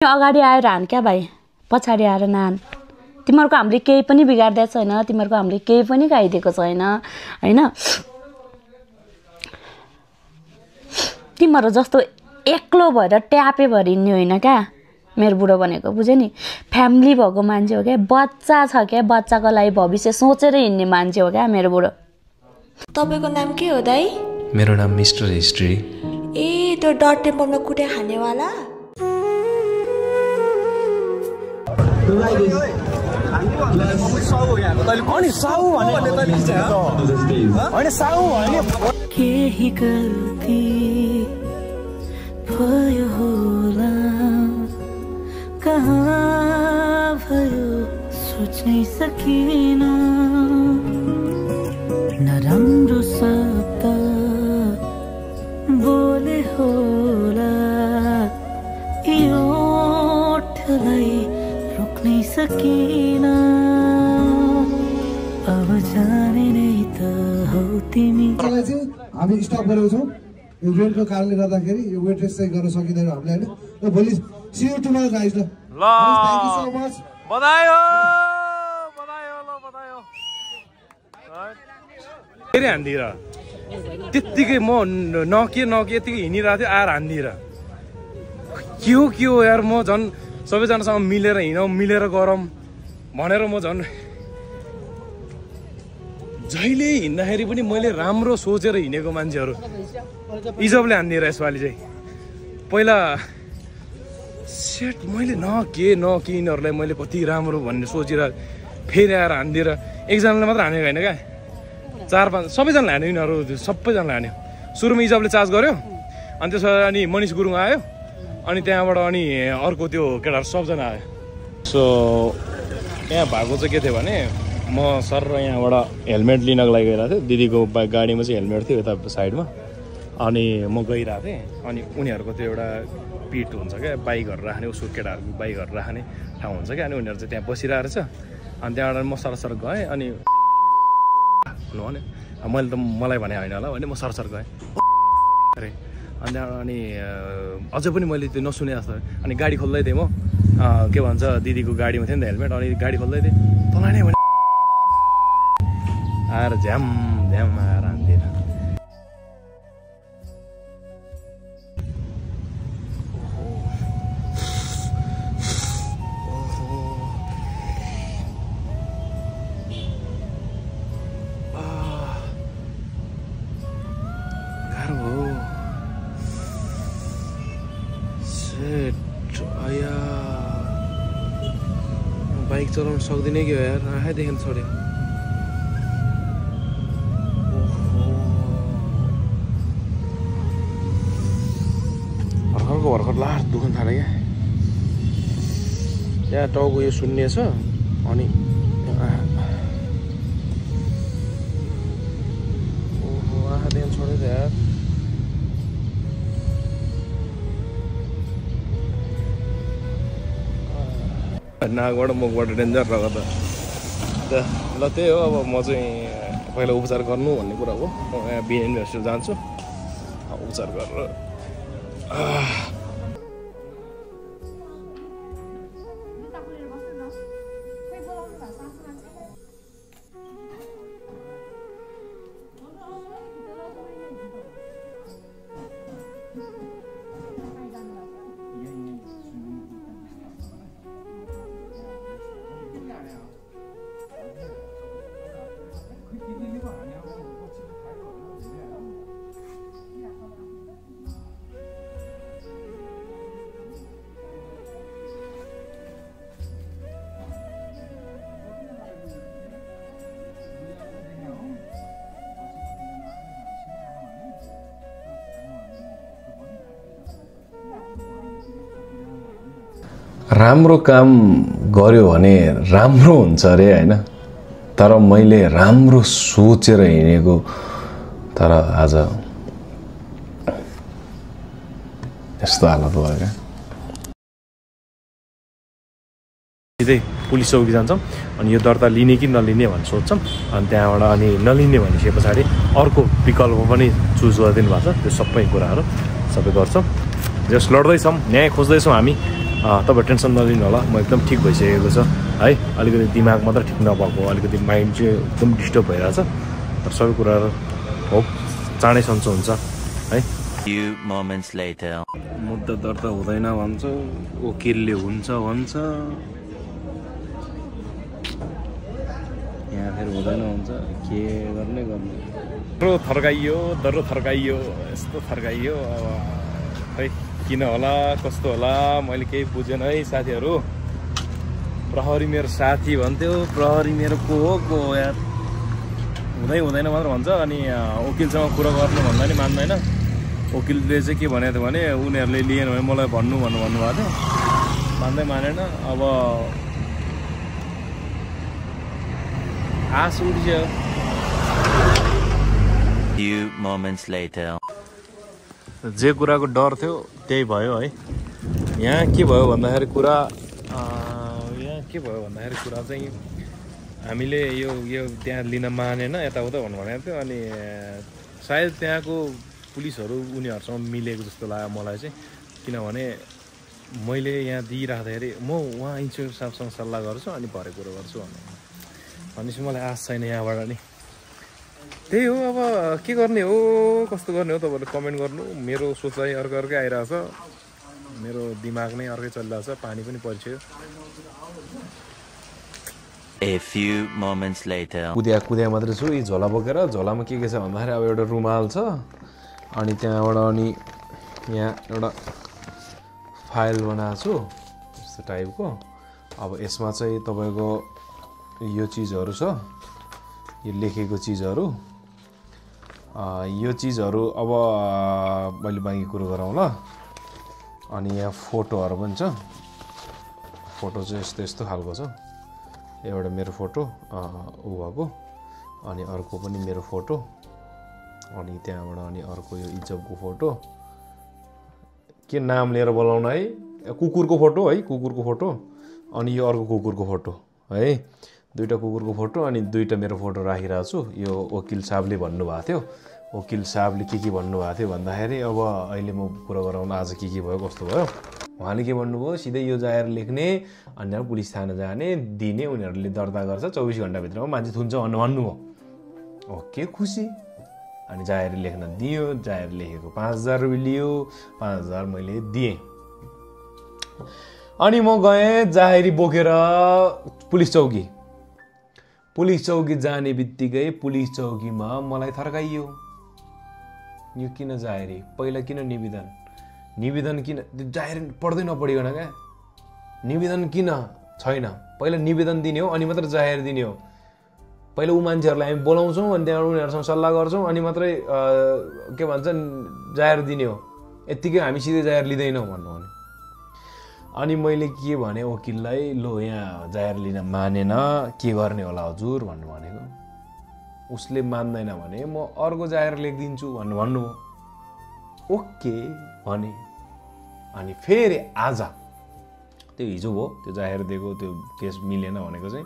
अगाडि आएर हान क्या भाइ, पछाडि आएर नहान। तिमीहरूको हामीले केही पनि बिगार्दिएको छैन, तिमीहरूको हामीले केही पनि खाइदिएको छैन हैन। तिमीहरू जस्तो एक्लो भएर ट्यापे भएर हिँड्ने होइन क्या मेरो बुढो भनेको, बुझ्यो नि। फ्यामिली भएको मान्छे हो क्या, बच्चा छ क्या, बच्चाको लागि भविष्य सोचेर हिँड्ने मान्छे हो क्या मेरो बुढो। तपाईको नाम के हो दाइ? मेरो नाम मिस्टर हिस्ट्री। ए त्यो डट टेम्पलमा कुटे खानेवाला? केही गल्ती भयो होला, कहाँ भयो सोच्नै सकिन। नराम्रो शब्द बोले होला, यो ओठलाई रोक्नै सकिन। अब जाने नै त हौ तिमी। हामी स्टप गरेको छौँ यो रेन्टको कारणले गर्दाखेरि। यो वेट रेस चाहिँ गर्न सकिँदैन हामीले होइन। र भोलि सी यू टुमोरो गाइज। ल थ्याङ्क यू सो मच। बधाई हो, बधाई हो, ल बधाई हो। फेरि हान्दिएर त्यत्तिकै म नकिए यत्तिकै हिँडिरहेको थिएँ, आएर हान्दिएर के हो यार। म झन् सबैजनासँग मिलेर हिँडौँ, मिलेर गरौँ भनेर म झन् जहिले हिँड्दाखेरि पनि मैले राम्रो सोचेर हिँडेको मान्छेहरू इजबले हान्दिएर यसपालि चाहिँ। पहिला सेट मैले नके यिनीहरूलाई मैले कति राम्रो भन्ने सोचेर फेरि आएर हान्दिएर एकजनाले मात्र हानेको होइन क्या, 4-5 सबैजनाले हान्यो। यिनीहरू सबैजनाले हान्यो। सुरुमा इजबले चार्ज गर्यो, अनि त्यसपछि अनि मनिष गुरुङ आयो, अनि त्यहाँबाट अनि अर्को त्यो केटाहरू सबजना आयो। सो यहाँ भएको चाहिँ के थियो भने म सर यहाँबाट हेलमेट लिनको लागि गइरहेको थिएँ। दिदीको गाडीमा चाहिँ हेलमेट थियो यता साइडमा, अनि म गइरहेको थिएँ। अनि उनीहरूको त्यो एउटा पिट हुन्छ क्या, बाइकहरू राख्ने, उसको केटाहरूको बाइकहरू राख्ने ठाउँ हुन्छ क्या। अनि उनीहरू चाहिँ त्यहाँ बसिरहेको रहेछ। अनि त्यहाँबाट म सरसर गएँ। अनि भन्नु भने मैले त मलाई भने होइन होला भने म सरसर गएँ अरे। अनि त्यहाँबाट अनि अझै पनि मैले त्यो नसुने जस्तो। अनि गाडी खोल्दै थिएँ म, के भन्छ दिदीको गाडीमा थियो नि त हेलमेट। अनि गाडी खोल्दै थिएँ, तँलाई नै भने आएर झ्याम आएर हान्दिएर। गाह्रो हो सेट। आया बाइक चलाउन सक्दिनँ कि हो यार, आँखादेखि छोड्यो। भर्खर लास्ट दुख्न थाल्यो क्या। यहाँ टाउको यो शून्य छ, अनि ओहो आँखादेखि छोड्यो त यार। नाकबाट मुखबाट डेन्जर रगत त। ल त्यही हो, अब म चाहिँ पहिला उपचार गर्नु भन्ने कुरा हो। म यहाँ बिएन हस्पिटल जान्छु, उपचार गरेर राम्रो काम गर्यो भने राम्रो हुन्छ अरे हैन। तर मैले राम्रो सोचेर हिँडेको, तर आज यस्तो हालत भयो क्या। सिधै पुलिस चौकी जान्छौँ, अनि यो दर्ता लिने कि नलिने भनेर सोध्छौँ। अनि त्यहाँबाट अनि नलिने भनेपछि पछाडि अर्को विकल्प पनि चुज गरिदिनु भएको छ। त्यो सबै कुराहरू सबै गर्छौँ। जस लड्दैछौँ, न्याय खोज्दैछौँ हामी। तपाईँ टेन्सन नलिनु होला म एकदम ठिक भइसकेको छ है अलिकति दिमाग मात्र ठिक नभएको अलिकति माइन्ड चाहिँ एकदम डिस्टर्ब भइरहेछ तर सबै कुराहरू होप चाँडै सन्चो हुन्छ है Few moments later. मुद्दा दर्ता हुँदैन भन्छ वकिलले हुन्छ भन्छ यहाँ फेरि हुँदैन भन्छ के गर्ने दर्रो थर्काइयो यस्तो थर्काइयो अब खै किन होला कस्तो होला मैले केही बुझेन है साथीहरू प्रहरी मेरो साथी भन्थ्यो प्रहरी मेरो को हो यार हुँदैन मात्र भन्छ अनि वकिलसँग कुरा गर्नु भन्दा नि मान्दैन वकिलले चाहिँ के भनेको थियो भने उनीहरूले लिएन भने मलाई भन्नुभएको थियो मान्दै मानेन अब आस उठ्यो Few moments later. जे कुराको डर थियो त्यही भयो है यहाँ के भयो भन्दाखेरि कुरा चाहिँ हामीले यो त्यहाँ लिन मानेन यताउता भन्नुभएको थियो अनि सायद त्यहाँको पुलिसहरू उनीहरूसँग मिलेको जस्तो लाग्यो मलाई चाहिँ किनभने मैले यहाँ दिइराख्दाखेरि म उहाँ इन्स्पेक्टर साहबसँग सल्लाह गर्छु अनि भरे कुरो गर्छु भनेपछि मलाई आश छैन यहाँबाट नि त्यही हो अब के गर्ने हो कस्तो गर्ने हो तपाईँहरूले कमेन्ट गर्नु मेरो सोचाइ अर्कै आइरहेछ मेरो दिमाग नै अर्कै चलिरहेछ पानी पनि परिसक्यो A few moments later. कुद्या मात्रै छु यी झोला बोकेर झोलामा के छ भन्दाखेरि अब एउटा रुमाल छ अनि त्यहाँबाट अनि यहाँ एउटा फाइल बनाएको छु यस्तो टाइपको अब यसमा चाहिँ तपाईँको यो चिजहरू छ यो लेखेको चिजहरू यो चिजहरू अब मैले बाँकी कुरो गरौँ ल अनि यहाँ फोटोहरू पनि छ फोटो चाहिँ यस्तो खालको छ एउटा मेरो फोटो ऊ भएको अनि अर्को पनि मेरो फोटो अनि त्यहाँबाट अनि अर्को यो इजबको फोटो के नाम लिएर बोलाउन है कुकुरको फोटो है कुकुरको फोटो अनि यो अर्को कुकुरको फोटो है दुईटा कुकुरको फोटो अनि दुईटा मेरो फोटो राखिरहेको छु यो वकिल साहबले भन्नुभएको थियो वकिल साहबले के भन्नुभएको थियो भन्दाखेरि अब अहिले म कुरा गराउन आज के भयो कस्तो भयो उहाँले के भन्नुभयो सिधै यो जाहेर लेख्ने अनि पुलिस थाना जाने दिने उनीहरूले दर्ता गर्छ 24 घण्टाभित्रमा मान्छे थुन्छ भन्नुभयो ओके खुसी अनि जाहेर लेख्न दियो जाहेर लेखेको 5000 रुपियाँ लियो 5000 मैले दिएँ अनि म गएँ जाहेरी बोकेर पुलिस चौकी जाने बित्तिकै पुलिस चौकीमा मलाई थर्काइयो यो किन जाहेरी पहिला किन निवेदन किन जाहेर पढ्दै नपढिकन क्या निवेदन किन छैन पहिला निवेदन दिने हो अनि मात्र जाहेर दिने हो पहिला ऊ मान्छेहरूलाई हामी बोलाउँछौँ अनि त्यहाँबाट उनीहरूसँग सल्लाह गर्छौँ अनि मात्रै के भन्छ जाहेर दिने हो यत्तिकै हामी सिधै जाहेर लिँदैनौँ भन्नु भने अनि मैले के भने वकिललाई लो यहाँ जाहेर लिन मानेन के गर्ने होला हजुर भन्नु भनेको उसले मान्दैन भने म अर्को जाहेर लेखिदिन्छु भन्नु ओके भने अनि फेरि आज त्यो हिजो हो त्यो जाहेर दिएको त्यो केस मिलेन भनेको चाहिँ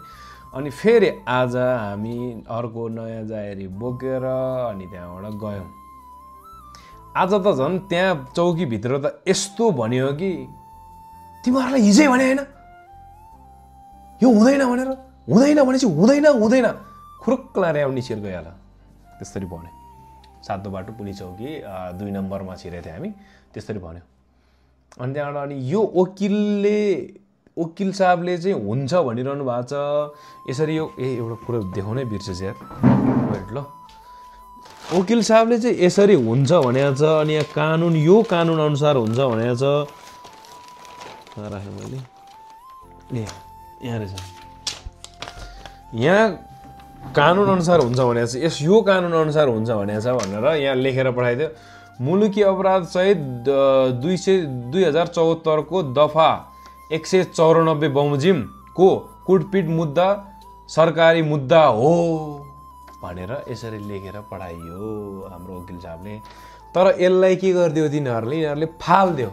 अनि फेरि आज हामी अर्को नयाँ जाहेरी बोकेर अनि त्यहाँबाट गयौँ आज त झन् त्यहाँ चौकीभित्र त यस्तो भन्यो कि तिमीहरूलाई हिजै भने होइन यो हुँदैन भनेर हुँदैन भनेपछि हुँदैन खुरुक्क लाएर निचेर गइहाल त्यसरी भन्यो सातो बाटो पुलिस चौकी 2 नम्बरमा छिरेको थियो हामी त्यसरी भन्यो अनि त्यहाँबाट अनि यो वकिल साहबले चाहिँ हुन्छ भनिरहनु भएको छ यसरी यो एउटा कुरो देखाउनै बिर्सेछ यार वेट ल वकिल साहबले चाहिँ यसरी हुन्छ भनेको छ अनि यहाँ यो कानुन अनुसार हुन्छ भनेको छ राखेँ मैले यहाँ रहेछ यहाँ कानुन अनुसार हुन्छ भनेको छ यो कानुन अनुसार हुन्छ भनेको छ भनेर यहाँ लेखेर पठाइदियो मुलुकी अपराध सहित 2074 को दफा 194 बमोजिम को कुटपिट मुद्दा सरकारी मुद्दा हो भनेर यसरी लेखेर पठाइयो हाम्रो वकिल साहबले तर यसलाई के गरिदियो यिनीहरूले फाल्दियो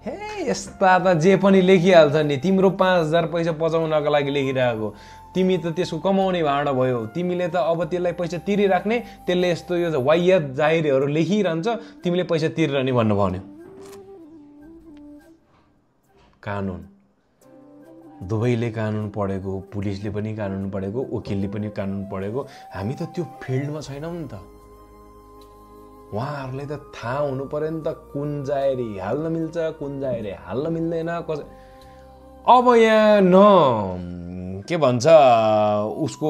हे यस्ता त जे पनि लेखिहाल्छ नि तिम्रो 5000 पैसा बचाउनको लागि लेखिरहेको तिमी त त्यसको कमाउने भाँडा भयो तिमीले त अब त्यसलाई पैसा तिरिराख्ने त्यसले यस्तो यो वाइयात जाहेरीहरू लेखिरहन्छ तिमीले पैसा तिरेर नि भन्नु भन्यो कानुन दुवैले कानुन पढेको, पुलिसले पनि कानुन पढेको, वकिलले पनि कानुन पढेको, हामी त त्यो फिल्डमा छैनौँ नि त। उहाँहरूलाई त थाहा हुनु पर्यो नि त कुन जाहेरी हाल्न मिल्छ, कुन जाहेरी हाल्न मिल्दैन। अब यहाँ न के भन्छ उसको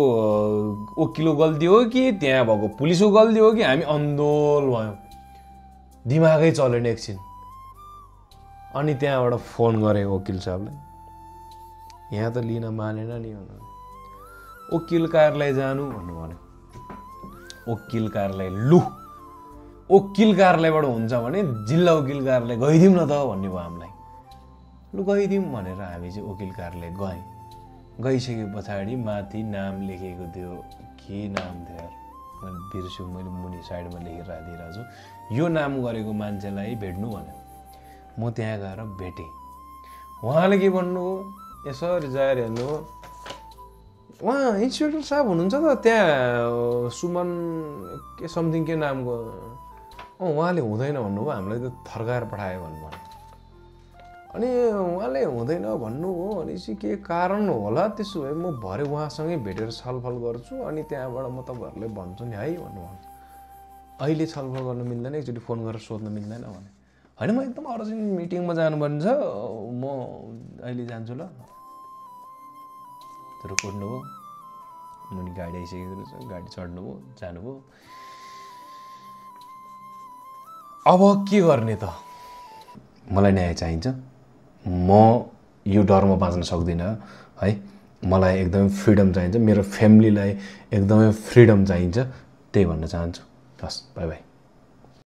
वकिलको गल्ती हो कि त्यहाँ भएको पुलिसको गल्ती हो कि हामी अन्धोल भयौँ, दिमागै चलेन एकछिन। अनि त्यहाँबाट फोन गरेँ वकिल साहबलाई, यहाँ त लिन मानेन नि भन्नु, वकिल कार्यालय जानु भन्नु भन्यो। वकिल कार्यालय लु वकिल कार्यालयबाट हुन्छ भने जिल्ला वकिल कार्यालय गइदिउँ न त भन्ने भयो हामीलाई। लु गइदिउँ भनेर हामी चाहिँ वकिल कार्यालय गएँ। गइसके पछाडि माथि नाम लेखेको थियो, के नाम थियो यार मैले बिर्स्यो, मैले मुनि साइडमा लेखेर राखिदिइरहेको छु, यो नाम गरेको मान्छेलाई भेट्नु भन्यो। म त्यहाँ गएर भेटेँ। उहाँले के भन्नुभयो, यसरी जाहेर हेर्नु, उहाँ इन्सपेक्टर साहब हुनुहुन्छ त त्यहाँ सुमन के समथिङ के नामको, उहाँले हुँदैन भन्नुभयो, हामीलाई त थर्काएर पठायो भन्नुभयो। अनि उहाँले हुँदैन भन्नुभयो भनेपछि के कारण होला, त्यसो भए म भरे उहाँसँगै भेटेर छलफल गर्छु अनि त्यहाँबाट म तपाईँहरूलाई भन्छु नि है भन्नुभयो। अहिले छलफल गर्न मिल्दैन, एकचोटि फोन गरेर सोध्न मिल्दैन भने। होइन म एकदम अर्जेन्ट मिटिङमा जानुपर्ने छ, म अहिले जान्छु ल। तर कुट्नुभयो, मुनि गाडी आइसकेको रहेछ, गाडी चढ्नुभयो, जानुभयो। अब के गर्ने त, मलाई न्याय चाहिन्छ, म यो डरमा बाँच्न सक्दिनँ है, मलाई एकदमै फ्रिडम चाहिन्छ, मेरो फ्यामिलीलाई एकदमै फ्रिडम चाहिन्छ, त्यही भन्न चाहन्छु। हस्, बाई बाई।